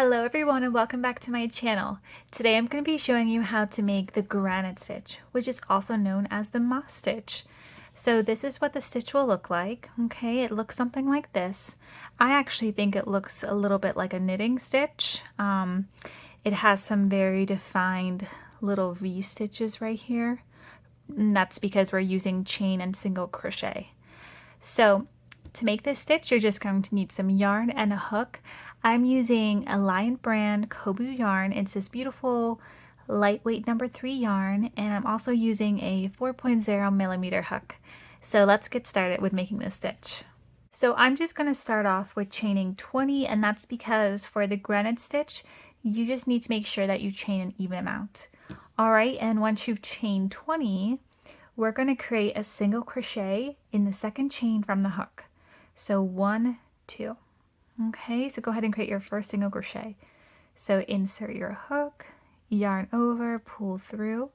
Hello everyone and welcome back to my channel. Today I'm going to be showing you how to make the granite stitch, which is also known as the moss stitch. So this is what the stitch will look like. Okay, it looks something like this. I actually think it looks a little bit like a knitting stitch. It has some very defined little V stitches right here. And that's because we're using chain and single crochet. So to make this stitch, you're just going to need some yarn and a hook. I'm using a Lion brand Kobu yarn. It's this beautiful lightweight number 3 yarn, and I'm also using a 4.0 millimeter hook. So let's get started with making this stitch. So I'm just going to start off with chaining 20, and that's because for the granite stitch, you just need to make sure that you chain an even amount. Alright, and once you've chained 20, we're going to create a single crochet in the second chain from the hook. So 1, 2. Okay, so go ahead and create your first single crochet. So insert your hook, yarn over, pull through,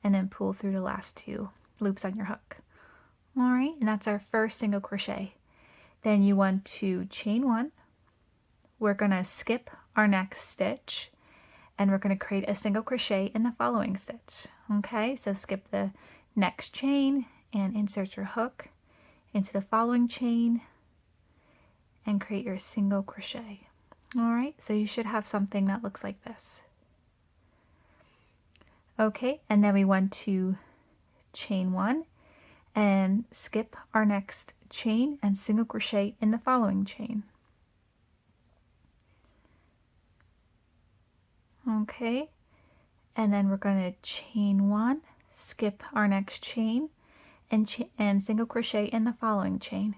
and then pull through the last 2 loops on your hook. Alright, and that's our first single crochet. Then you want to chain 1. We're going to skip our next stitch, and we're going to create a single crochet in the following stitch. Okay, so skip the next chain and insert your hook into the following chain and create your single crochet. Alright, so you should have something that looks like this. Okay, and then we want to chain 1 and skip our next chain and single crochet in the following chain. Okay, and then we're going to chain 1, skip our next chain, and single crochet in the following chain.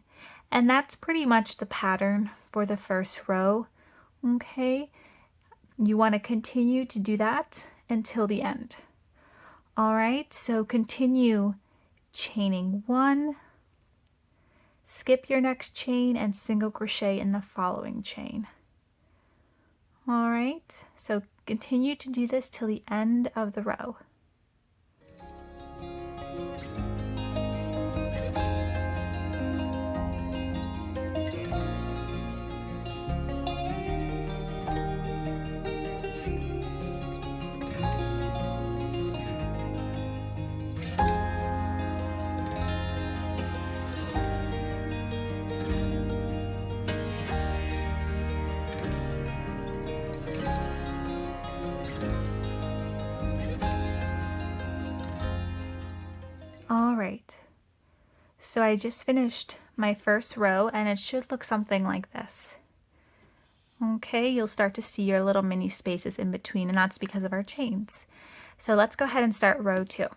And that's pretty much the pattern for the first row. Okay, you want to continue to do that until the end. Alright, so continue chaining 1, skip your next chain and single crochet in the following chain. Alright, so continue to do this till the end of the row. Alright, so I just finished my first row and it should look something like this. Okay, you'll start to see your little mini spaces in between, and that's because of our chains. So let's go ahead and start row 2.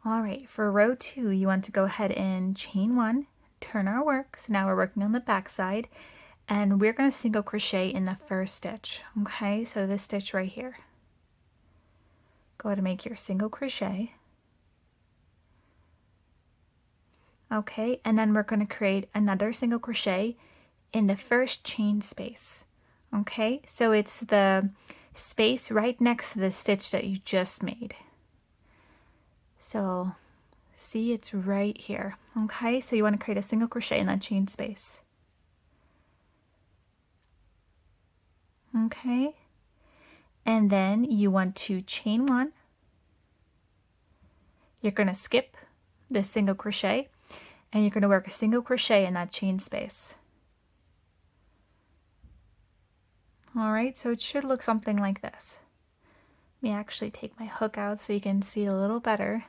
Alright, for row 2 you want to go ahead and chain 1, turn our work, so now we're working on the back side, and we're going to single crochet in the first stitch. Okay, so this stitch right here. Go ahead and make your single crochet. Okay, and then we're going to create another single crochet in the first chain space. Okay, so it's the space right next to the stitch that you just made. So see, it's right here. Okay, so you want to create a single crochet in that chain space. Okay, and then you want to chain 1. You're going to skip the single crochet and you're going to work a single crochet in that chain space. Alright, so it should look something like this. Let me actually take my hook out so you can see a little better.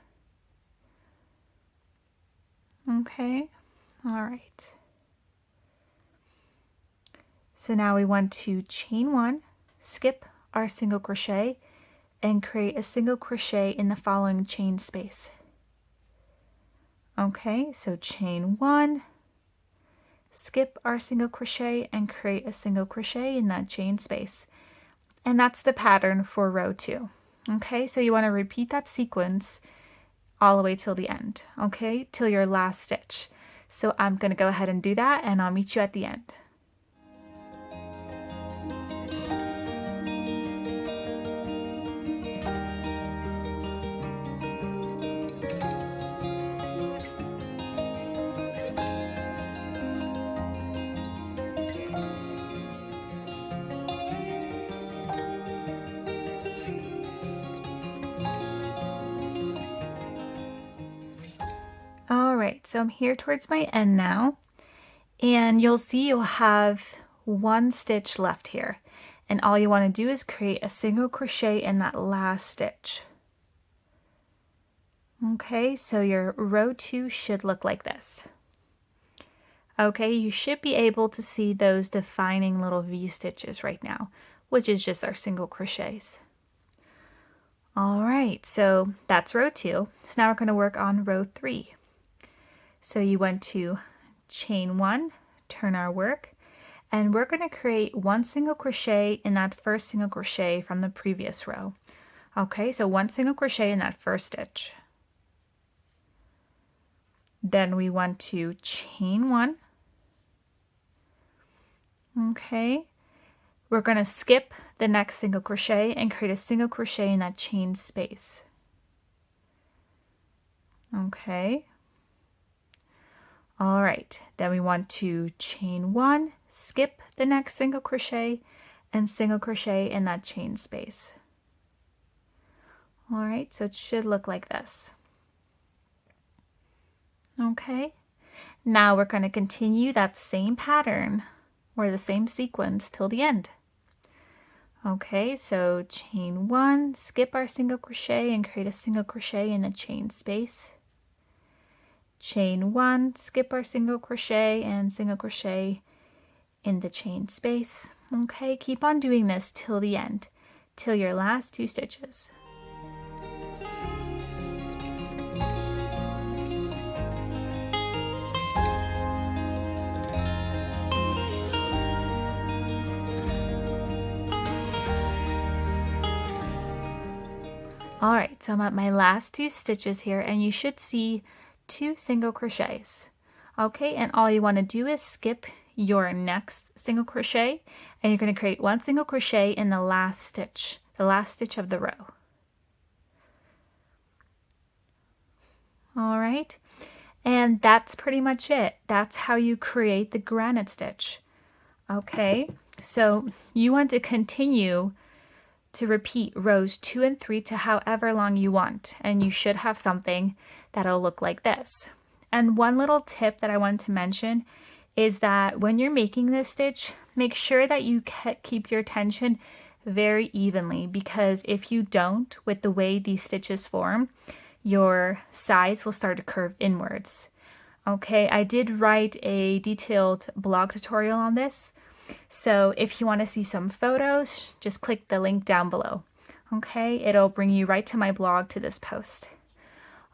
Okay, alright. So now we want to chain 1, skip our single crochet, and create a single crochet in the following chain space. Okay, so chain 1, skip our single crochet, and create a single crochet in that chain space. And that's the pattern for row 2. Okay, so you want to repeat that sequence all the way till the end, okay, till your last stitch. So I'm going to go ahead and do that, and I'll meet you at the end. right, so I'm here towards my end now, and you'll see you'll have one stitch left here, and all you want to do is create a single crochet in that last stitch. Okay, so your row 2 should look like this. Okay, you should be able to see those defining little V stitches right now, which is just our single crochets. All right, so that's row 2. So now we're going to work on row 3. So you went to chain 1, turn our work, and we're going to create one single crochet in that first single crochet from the previous row. Okay, so one single crochet in that first stitch. Then we want to chain 1. Okay, we're going to skip the next single crochet and create a single crochet in that chain space. Okay. All right, then we want to chain 1, skip the next single crochet, and single crochet in that chain space. All right, so it should look like this. Okay, now we're going to continue that same pattern or the same sequence till the end. Okay, so chain 1, skip our single crochet and create a single crochet in the chain space. Chain 1, skip our single crochet and single crochet in the chain space. Okay, keep on doing this till the end, till your last 2 stitches. All right, so I'm at my last 2 stitches here, and you should see 2 single crochets. Okay, and all you want to do is skip your next single crochet, and you're going to create one single crochet in the last stitch of the row. All right, and that's pretty much it. That's how you create the granite stitch. Okay, so you want to continue to repeat rows 2 and 3 to however long you want, and you should have something that'll look like this. And one little tip that I wanted to mention is that when you're making this stitch, make sure that you keep your tension very evenly, because if you don't, with the way these stitches form, your sides will start to curve inwards. Okay, I did write a detailed blog tutorial on this, so if you want to see some photos, just click the link down below. Okay, it'll bring you right to my blog to this post.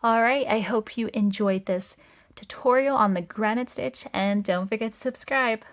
All right, I hope you enjoyed this tutorial on the granite stitch, and don't forget to subscribe.